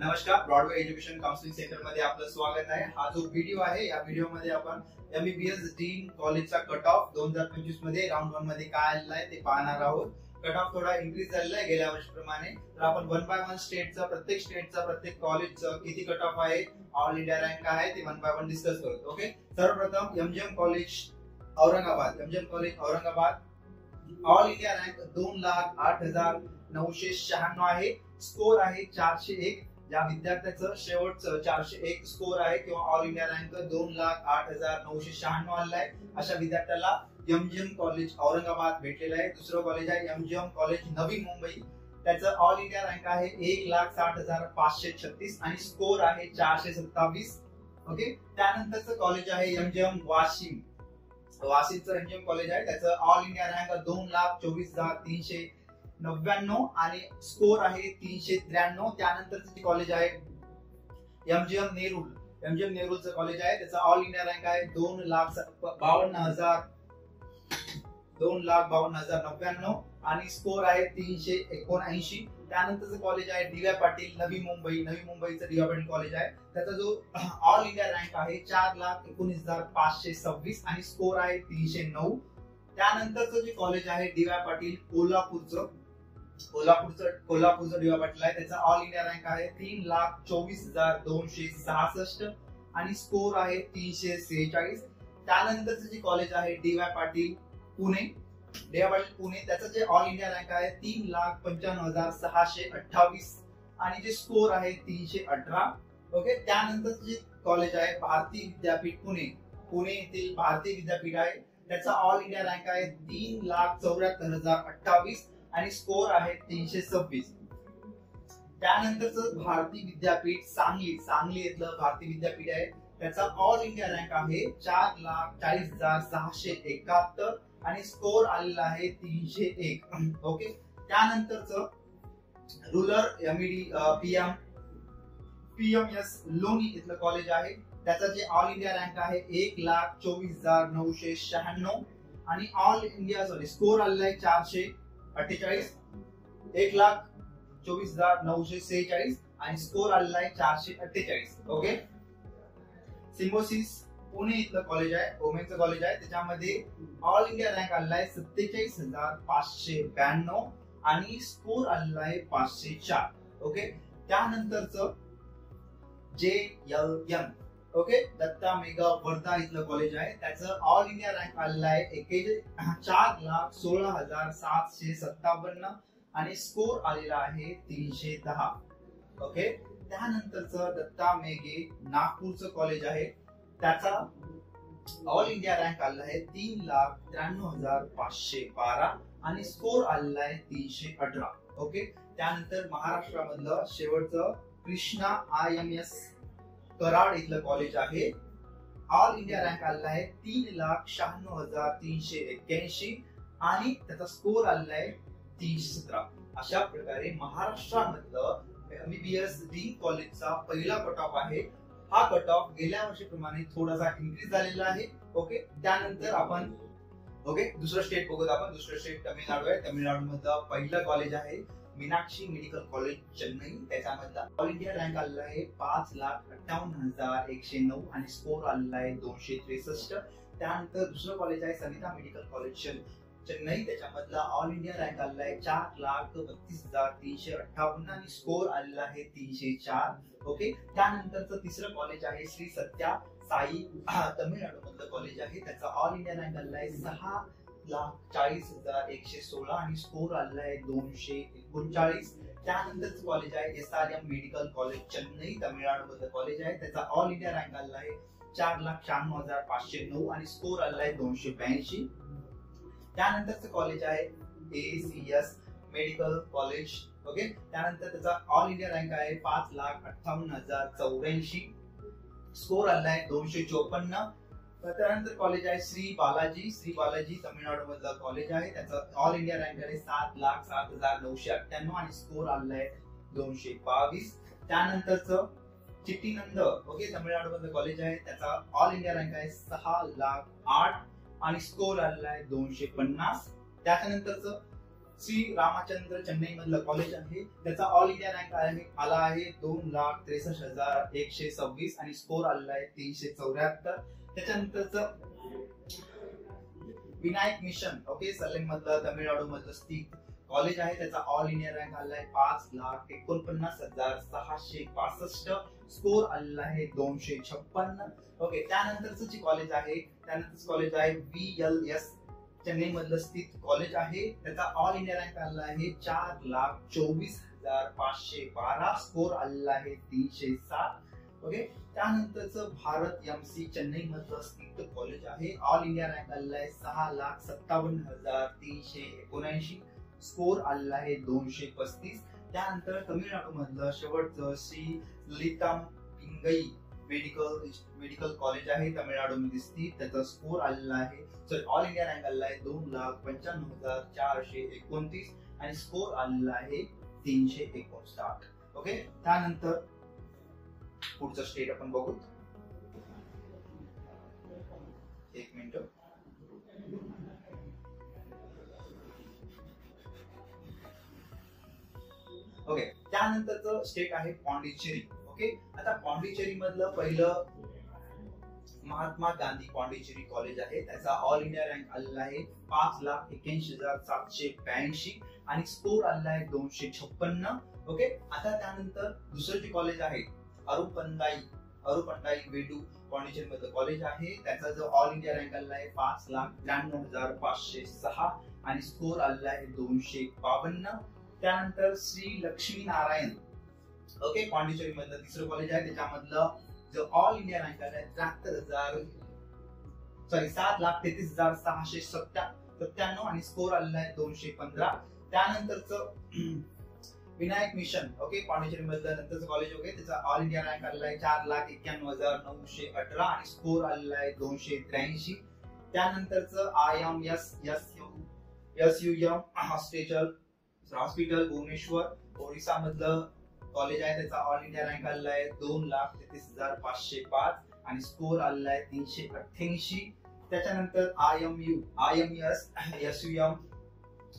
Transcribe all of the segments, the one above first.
नमस्कार, Broadway education counselling centre मध्ये आपलं स्वागत आहे। हा जो व्हिडिओ आहे या व्हिडिओ मध्ये आपण एमबीबीएस डीन कॉलेजचा कट ऑफ 2025 मध्ये राऊंड 1 मध्ये काय आलेला आहे ते पाहणार आहोत। कट ऑफ थोडा इन्क्रीज झालेला आहे गेल्या वर्षीप्रमाणे। तर आपण वन बाय वन स्टेटचा प्रत्येक कॉलेजचा किती कट ऑफ आहे, ऑल इंडिया रँक काय आहे ते वन बाय वन डिस्कस करू। ओके, सर्वप्रथम MGM college Aurangabad all India rank 2,08,996 आहे। स्कोर आहे 401। ज्या विद्यार्थ्याचं शेवटचं 401 स्कोर आहे किंवा ऑल इंडिया रँक 2,08,996 आलाय, अशा विद्यार्थ्याला एमजीएम कॉलेज औरंगाबाद भेटलेलं आहे। दुसरं कॉलेज आहे एमजीएम कॉलेज नवी मुंबई, त्याचं ऑल इंडिया रँक आहे 1,60,536 आणि स्कोर आहे 427। ओके, त्यानंतरचं कॉलेज आहे एमजीएम वाशिमचं एमजीएम कॉलेज आहे, त्याचं ऑल इंडिया रँक 2,24,399 आणि स्कोर आहे 393। त्यानंतरचं कॉलेज आहे एमजीएम नेरूलचं कॉलेज आहे, त्याचा ऑल इंडिया रँक आहे 2,52,099 आणि स्कोर आहे 379। त्यानंतरचं कॉलेज आहे डी वाय पाटील नवी मुंबईचं डी वाय पाटील कॉलेज आहे, त्याचा जो ऑल इंडिया रँक आहे 4,19,526 आणि स्कोर आहे 309। त्यानंतरचं जे कॉलेज आहे डी वाय पाटील कोल्हापूरचं डी वाय पाटील आहे, त्याचा ऑल इंडिया रँक आहे 3,24,266 आणि स्कोर आहे 346। त्यानंतरचं जे कॉलेज आहे डी वाय पाटील पुणे, त्याचं जे ऑल इंडिया रँक आहे 3,95,628 आणि जे स्कोर आहे 318। ओके, त्यानंतरचं जे कॉलेज आहे भारती विद्यापीठ पुणे येथील भारती विद्यापीठ आहे, त्याचा ऑल इंडिया रँक आहे 3,74,028 आणि स्कोर आहे 326। त्यानंतरचं भारती विद्यापीठ सांगली येथलं भारती विद्यापीठ आहे, त्याचा ऑल इंडिया रँक आहे 4,40,671 आणि स्कोर आलेला आहे 301। ओके, त्यानंतरचं रूरल पीएमएस लोणी इथलं कॉलेज आहे, त्याचा जे ऑल इंडिया रँक आहे 1,24,996 आणि ऑल इंडिया स्कोर आलेला आहे 448, 1,24,946 आणि स्कोर आलेला आहे 448। ओके, सिम्बोसिस पुणे इथलं कॉलेज आहे, वुमेनचं कॉलेज आहे, त्याच्यामध्ये ऑल इंडिया रँक आलेला आहे 47,592 आणि स्कोर आलेला आहे 504। ओके, त्यानंतरचं JLM ओके दत्ता मेगा वर्धा इथलं कॉलेज आहे, त्याचं ऑल इंडिया रँक आलेला आहे 4,16,757 आणि स्कोर आलेला आहे 310। ओके, त्यानंतरचं दत्ता मेघे नागपूरचं कॉलेज आहे, त्याचा ऑल इंडिया रँक आलेला आहे 3,93,512 आणि स्कोर आलेला आहे 318। ओके, त्यानंतर महाराष्ट्रामधलं शेवटचं कृष्णा IMS कराड इथलं कॉलेज आहे, ऑल इंडिया रँक आलेला आहे 3,96,381 आणि त्याचा स्कोर आलेला आहे 317। अशा प्रकारे महाराष्ट्रामधलं एमबीबीएस डीन कॉलेजचा पहिला कट ऑफ आहे। हा कट ऑफ गेल्या वर्षीप्रमाणे थोडासा इन्क्रीज झालेला आहे। ओके, त्यानंतर आपण दुसरं स्टेट बघूत आपण। दुसरं स्टेट तमिळनाडू आहे। तमिळनाडू मधलं पहिलं कॉलेज आहे मीनाक्षी मेडिकल कॉलेज चेन्नई, त्याच्यामधला ऑल इंडिया रँक आलेला आहे 5,58,109 आणि स्कोर आलेला आहे 263। त्यानंतर दुसरं कॉलेज आहे सविता मेडिकल कॉलेज चेन्नई, त्याच्यामधला ऑल इंडिया रँक आलेला आहे 4,32,358 आणि स्कोर आलेला आहे 304। ओके, त्यानंतरचं तिसरं कॉलेज आहे श्री सत्या साई तमिळनाडू मधलं कॉलेज आहे, त्याचा ऑल इंडिया रँक आलेला आहे 6,40,116 आणि स्कोर आलेला आहे 239। त्यानंतरचं कॉलेज आहे SRM medical college Chennai, Tamil Nadu मधलं कॉलेज आहे, त्याचा ऑल इंडिया रँक आलेला आहे 4,96,509 आणि स्कोर आलेला आहे 282। त्यानंतरचं कॉलेज आहे ACS मेडिकल कॉलेज। ओके, त्यानंतर त्याचा ऑल इंडिया रँक आहे 5,58,084, स्कोर आलेला आहे 254। त्यानंतर कॉलेज आहे श्री बालाजी तमिळनाडू मधलं कॉलेज आहे, त्याचा ऑल इंडिया रँक आहे 7,07,998 आणि स्कोर आलेला आहे 222। त्यानंतरचं चिट्टीनंद ओके तमिळनाडू मधलं कॉलेज आहे, त्याचा ऑल इंडिया रँक आहे 6,08,000 आणि स्कोर आलेला आहे 250। त्यानंतरचं श्री रामचंद्र चेन्नई मधलं कॉलेज आहे, त्याचा ऑल इंडिया रँक आला आहे 2,63,126 आणि स्कोर आलेला आहे 374. त्याच्यानंतरच विनायक मिशन ओके सलेम मधलं तामिळनाडू मधलं स्थित कॉलेज आहे, त्याचा ऑल इंडिया रँक आला आहे 5,49,665, स्कोर आलेला आहे 256. ओके त्यानंतरच जी कॉलेज आहे VLS चेन्नई मधलं स्थित कॉलेज आहे, त्याचा ऑल इंडिया रँक आलेला आहे 4,24,512, स्कोर आलेला आहे 307. ओके त्यानंतरच भारत MC चेन्नई मधलं स्थित कॉलेज आहे, ऑल इंडिया रँक आलेला आहे 6,57,379, स्कोर आलेला आहे 235. त्यानंतर तामिळनाडू मधलं शेवटचं श्री ललितांबिंगई मेडिकल कॉलेज आहे, तामिळनाडू मध्ये स्थित, त्याचा स्कोर आलेला आहे ऑल इंडिया रँक आलेला आहे 2,95,429 आणि स्कोर आलेला आहे 359. ओके त्यानंतर पुढचं स्टेट आपण बघू. एक मिनिट. ओके त्यानंतरचं स्टेट आहे पॉंडिचेरी. ओके आता पॉंडिचेरी मधलं पहिलं महात्मा गांधी पॉंडिचेरी कॉलेज आहे, त्याचा ऑल इंडिया रँक आलेला आहे 5,81,782 आणि स्कोर आलेला आहे 256. ओके आता त्यानंतर दुसरं जे कॉलेज आहे अरुपंडाई वेडू पॉंडिचेरी मधलं कॉलेज आहे, त्याचा जो ऑल इंडिया रँक आलेला आहे 5,93,506 आणि स्कोर आलेला आहे 252. त्यानंतर श्री लक्ष्मी नारायण ओके पॉंडिचेरी मधलं तिसरं कॉलेज आहे, त्याच्यामधलं जो ऑल इंडिया रँक आला आहे 7,33,697 आणि स्कोर आलेला आहे 215. त्यानंतरच विनायक मिशन ओके पॉंडिचेरी मधलं नंतरचं कॉलेज ओके त्याचा ऑल इंडिया रँक आलेला आहे 4,91,918 आणि स्कोर आलेला आहे 283. त्यानंतरच IMSSUM हॉस्पिटल भुवनेश्वर ओडिसा मधलं कॉलेज आहे, त्याचा ऑल इंडिया रँक आलेला आहे 2,33,505 आणि स्कोर आलेला आहे 388. त्याच्यानंतर IMSSUM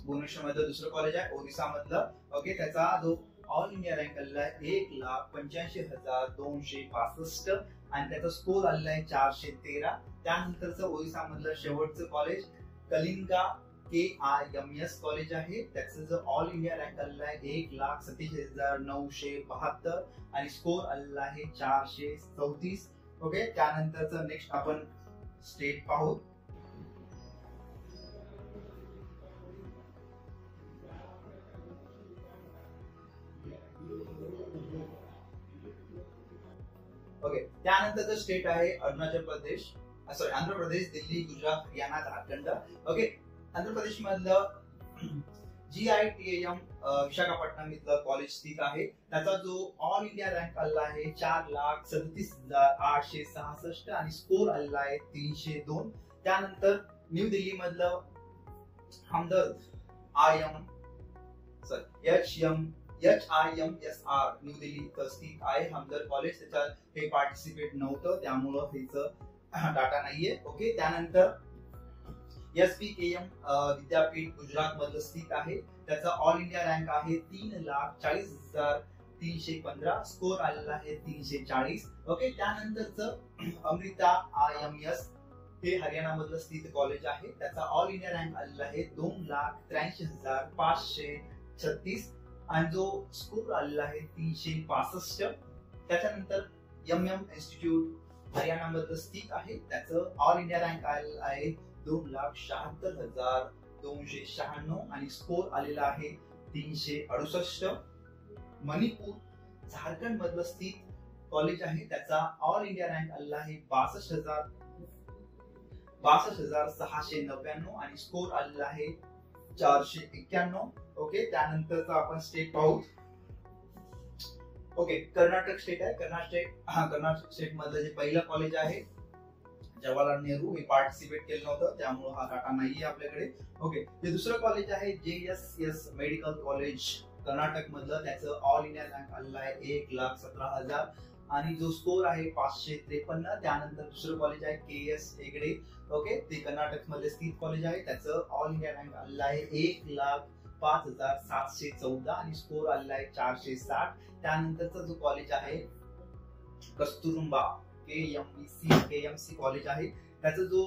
भुवनेश्वर मधलं दुसरं कॉलेज आहे ओरिसा मधलं ओके त्याचा जो ऑल इंडिया रँक आलेला आहे 1,85,265 आणि त्याचा स्कोर आलेला आहे 413. त्यानंतरचं ओरिसा मधलं शेवटचं कॉलेज कलिंगा KIMS कॉलेज आहे, त्याचं जो ऑल इंडिया रँक आलेला आहे 1,47,972 आणि स्कोर आलेला आहे 434. ओके त्यानंतरचं नेक्स्ट आपण स्टेट पाहू. ओके त्यानंतरचं स्टेट आहे आंध्र प्रदेश, दिल्ली, गुजरात, हरियाणा, झारखंड. ओके आंध्र प्रदेश मधलं GITAM विशाखापट्टणम इथलं कॉलेज स्थित आहे, त्याचा जो ऑल इंडिया रँक आलेला आहे 4,37,866 आणि स्कोर आलेला आहे 302. त्यानंतर न्यू दिल्ली मधलं हमदर्द HIMSR न्यू दिल्ली स्थित आहे हमदर्द कॉलेज, त्याच्यात हे पार्टिसिपेट नव्हतं त्यामुळं हेच डाटा नाहीये. ओके त्यानंतर SPKM विद्यापीठ गुजरात मधलं स्थित आहे, त्याचा ऑल इंडिया रँक आहे 3,40,315, स्कोर आलेला आहे 340. ओके त्यानंतरच अमृता IMS हे हरियाणा मधलं स्थित कॉलेज आहे, त्याचा ऑल इंडिया रँक आलेला आहे 2,83,536 आणि जो स्कोर आलेला आहे 365. त्याच्यानंतर MM इन्स्टिट्यूट हरियाणा मधलं स्थित आहे, त्याचं ऑल इंडिया रँक आलेला आहे 2,76,296 आणि स्कोर आलेला आहे 368. मणिपूर झारखंड मधलं स्थित कॉलेज आहे, त्याचा ऑल इंडिया रँक आलेला आहे 62,699 आणि स्कोर आलेला आहे 491. ओके त्यानंतरचा आपण स्टेट पाहू. ओके कर्नाटक स्टेट आहे, कर्नाटक स्टेट मधलं जे पहिलं कॉलेज आहे जवाहरलाल नेहरू हे पार्टिसिपेट केलं नव्हतं त्यामुळे हा डाटा नाहीये आपल्याकडे. ओके जे दुसरं कॉलेज आहे JSS मेडिकल कॉलेज कर्नाटक मधलं, त्याचं ऑल इंडिया रँक आलेला आहे 1,17,000 आणि जो स्कोर आहे 553. त्यानंतर दुसरं कॉलेज आहे KS हेगडे ओके ते कर्नाटक मध्ये स्थित कॉलेज आहे, त्याचं ऑल इंडिया रँक आलेला आहे 1,00,000 5714 आणि स्कोर आलेला आहे 460. त्यानंतरचा जो कॉलेज आहे कस्तुरबा केएमसी कॉलेज आहे, त्याचा जो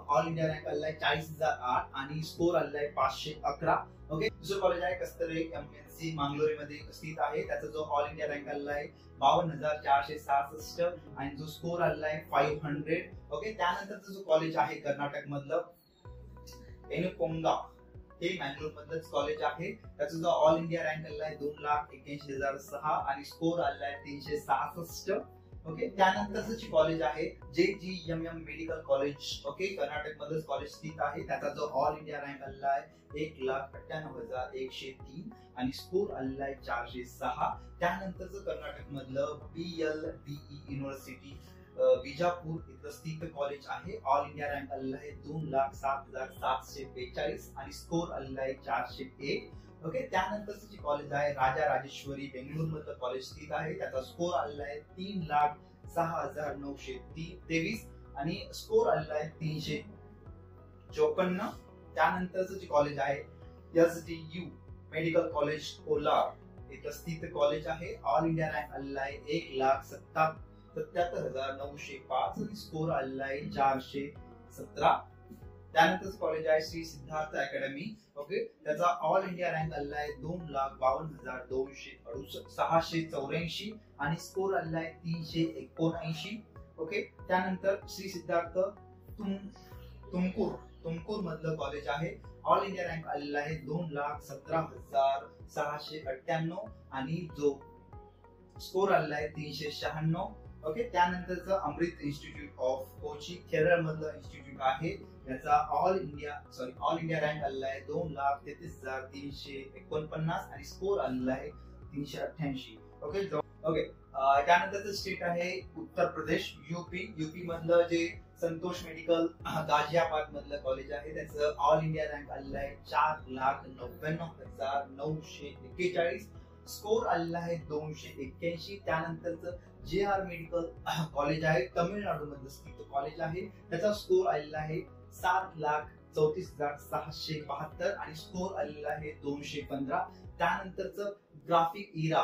ऑल इंडिया रँक आलेला आहे 40,008 आणि स्कोर आलेला आहे 511. ओके, दुसरं कॉलेज आहे कस्तुरे एमएनसी मंगलोरे मध्ये स्थित आहे, त्याचा जो ऑल इंडिया रँक आलेला आहे 52,466 आणि जो स्कोर आलेला आहे 500. ओके, त्यानंतरचं जो कॉलेज आहे कर्नाटक मधलं एनुकोंगा, हे मँगलोर मधलंच कॉलेज आहे, त्याचा जो ऑल इंडिया रँक आलेला आहे 2,81,006 आणि स्कोर आलेला आहे 366. ओके, त्यानंतरच जी कॉलेज आहे JGMM medical college, okay, Karnataka मधलंच कॉलेज स्थित आहे, त्याचा जो ऑल इंडिया रँक आलेला आहे 1,98,103 आणि स्कोर आलेला आहे 406. त्यानंतरच कर्नाटक मधलं BLDE युनिव्हर्सिटी बिजापूर इथलं स्थित कॉलेज आहे, ऑल इंडिया रँक आलेला आहे 2,07,742 आणि स्कोर आलेला आहे 401. ओके, त्यानंतरचं जे कॉलेज आहे राजा राजेश्वरी बेंगळूर मधलं कॉलेज स्थित आहे, त्याचा स्कोर आलेला आहे 3,06,923 आणि स्कोर आलेला आहे 354. त्यानंतरचं जे कॉलेज आहे SDU मेडिकल कॉलेज कोलार इथं स्थित कॉलेज आहे, ऑल इंडिया रँक आलेला आहे 1,77,905 आणि स्कोर आलेला आहे 417. त्यानंतरच कॉलेज आहे श्री सिद्धार्थ अकॅडमी, ओके, त्याचा ऑल इंडिया रँक आलेला आहे 2,52,684 आणि स्कोर आलेला आहे 379. ओके, त्यानंतर श्री सिद्धार्थ तुमकूर मधलं कॉलेज आहे, ऑल इंडिया रँक आलेला आहे 2,17,698 आणि जो स्कोर आलेला आहे 396. ओके, त्यानंतरचं अमृत इन्स्टिट्यूट ऑफ कोची केरळ मधलं इन्स्टिट्यूट आहे, त्याचा ऑल इंडिया रँक आलेला आहे 2,33,349 आणि स्कोर आलेला आहे 388. ओके, त्यानंतरचं स्टेट आहे उत्तर प्रदेश युपी मधलं जे संतोष मेडिकल गाझियाबाद मधलं कॉलेज आहे, त्याचं ऑल इंडिया रँक आलेला आहे 4,99,941 स्कोर आलेला आहे 281. त्यानंतरचं JR मेडिकल कॉलेज आहे, तमिळनाडू मधलं स्थित कॉलेज आहे, त्याचा स्कोर आलेला आहे 7,34,672 आणि स्कोर आलेला आहे 215. त्यानंतरचं ग्राफिक इरा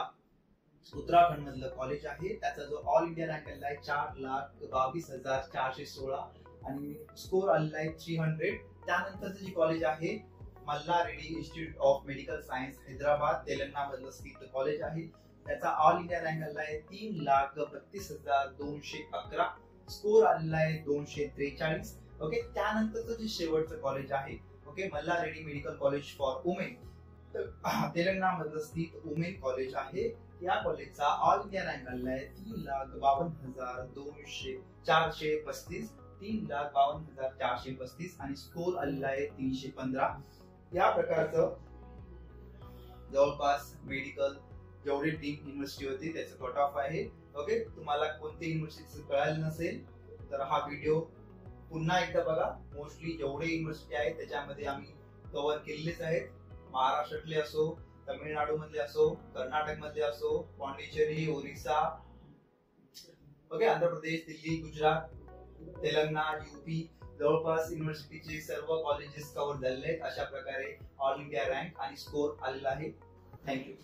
उत्तराखंड मधलं कॉलेज आहे, त्याचा जो ऑल इंडिया रँक आलेला आहे 4,22,416 आणि स्कोर आलेला आहे 300. त्यानंतरचं जे कॉलेज आहे Malla Reddy institute of medical science Hyderabad Telangana मधलं स्थित कॉलेज आहे, त्याचा ऑल इंडिया रँक आलेला आहे 3,32,211 स्कोर आलेला आहे 243. ओके, त्यानंतरचं जे शेवटचं कॉलेज आहे, okay, Malla Reddy medical college for women Telangana मधलं स्थित वुमेन कॉलेज आहे, या कॉलेजचा ऑल इंडिया रँक आलेला आहे 3,52,435 आणि स्कोर आलेला आहे 315. या प्रकारचं जवळपास मेडिकल जेवढे डीम युनिव्हर्सिटी होती त्याचं कट ऑफ आहे. ओके, तुम्हाला कोणत्या युनिव्हर्सिटीचं कळालं नसेल तर हा व्हिडिओ पुन्हा एकदा बघा. मोस्टली जेवढे युनिव्हर्सिटी आहेत त्याच्यामध्ये आम्ही कव्हर केलेलेच आहेत, महाराष्ट्रातले असो, तमिळनाडू मधले असो, कर्नाटक मधले असो, पांडिचेरी, ओरिसा, ओके, आंध्र प्रदेश, दिल्ली, गुजरात, तेलंगणा, युपी, जवळपास युनिव्हर्सिटीचे सर्व कॉलेजेस कव्हर झालेले आहेत. अशा प्रकारे ऑल इंडिया रँक आणि स्कोर आलेला आहे. थँक्यू.